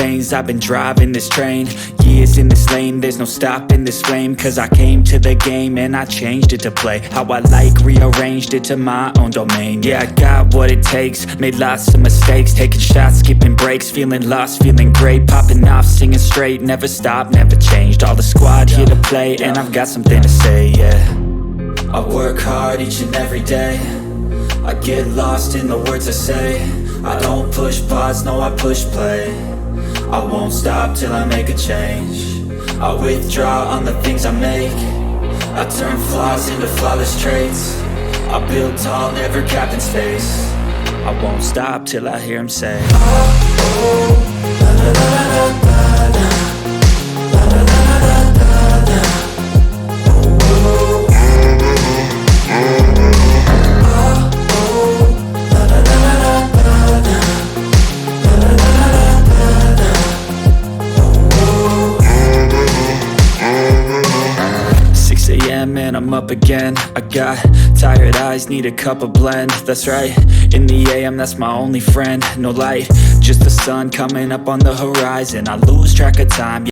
veins, I've been driving this train. Years in this lane, there's no stopping this flame. Cause I came to the game and I changed it to play how I like, rearranged it to my own domain. Yeah, I got what it takes, made lots of mistakes, taking shots, skipping breaks, feeling lost, feeling great, popping off, singing straight, never stopped, never changed. All the squad here to play, and I've got something to say, yeah. I work hard each and every day, I get lost in the words I say. I don't push pause, no, I push play. I won't stop till I make a change. I withdraw on the things I make. I turn flaws into flawless traits. I build tall, never capped in space. I won't stop till I hear him say, oh, oh, la la la la la la, la la la la la la, oh, oh. And I'm up again. I got tired eyes, need a cup of blend. That's right, in the AM, that's my only friend. No light, just the sun coming up on the horizon. I lose track of time.